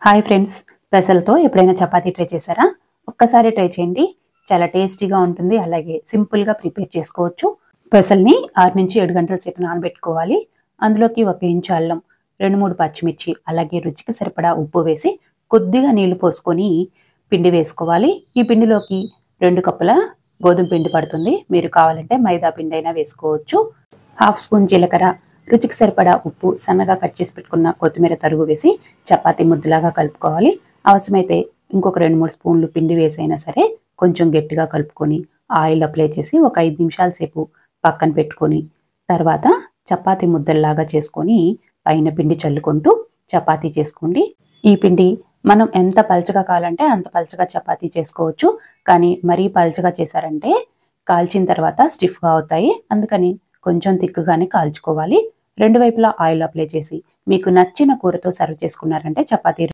Hi friends, పెసలతో ఎప్పుడైనా chapati try చేశారా? ఒక్కసారి ట్రై చేయండి. చాలా టేస్టీగా ఉంటుంది. అలాగే సింపుల్గా ప్రిపేర్ చేసుకోవచ్చు. పెసల్ని 6 నుంచి 7 గంటల సేపు నానబెట్టుకోవాలి. అందులోకి 1 ఇంచు అల్లం, 2-3 పచ్చిమిర్చి, అలాగే రుచికి సరిపడా ఉప్పు వేసి కొద్దిగా నీళ్లు పోసుకొని పిండి వేసుకోవాలి. ఈ పిండిలోకి 2 కప్పుల గోధుమ పిండి పడుతుంది. మీరు కావాలంటే మైదా పిండి అయినా వేసుకోవచ్చు. 1/2 స్పూన్ జీలకర్ర, రుచికి సరిపడా ఉప్పు, సన్నగా కట్ చేసి పెట్టుకున్న కొత్తిమీర తరుగు వేసి చపాతీ ముద్దలాగా కలుపుకోవాలి. అవసరమైతే ఇంకొక 2-3 స్పూన్లు పిండి వేసైనా సరే కొంచెం గట్టిగా కలుపుకొని ఆయిల్ అప్లై చేసి ఒక 5 నిమిషాల సేపు పక్కన పెట్టుకొని తర్వాత చపాతీ ముద్దల్లాగా చేసుకొని పైన పిండి చల్లుకుంటూ చపాతీ చేసుకోండి. ఈ పిండి మనం ఎంత పల్చగా కావాలంటే అంత పల్చగా చపాతీ చేసుకోవచ్చు. కానీ మరీ పల్చగా చేశారంటే కాల్చిన తర్వాత స్టిఫ్గా అవుతాయి. అందుకని కొంచెం తిక్కుగానే కాల్చుకోవాలి. 2 వైపులా ఆయిల్ అప్లై చేసి మీకు నచ్చిన కూరతో సర్వ్ చేసుకున్నారంటే చపాతీ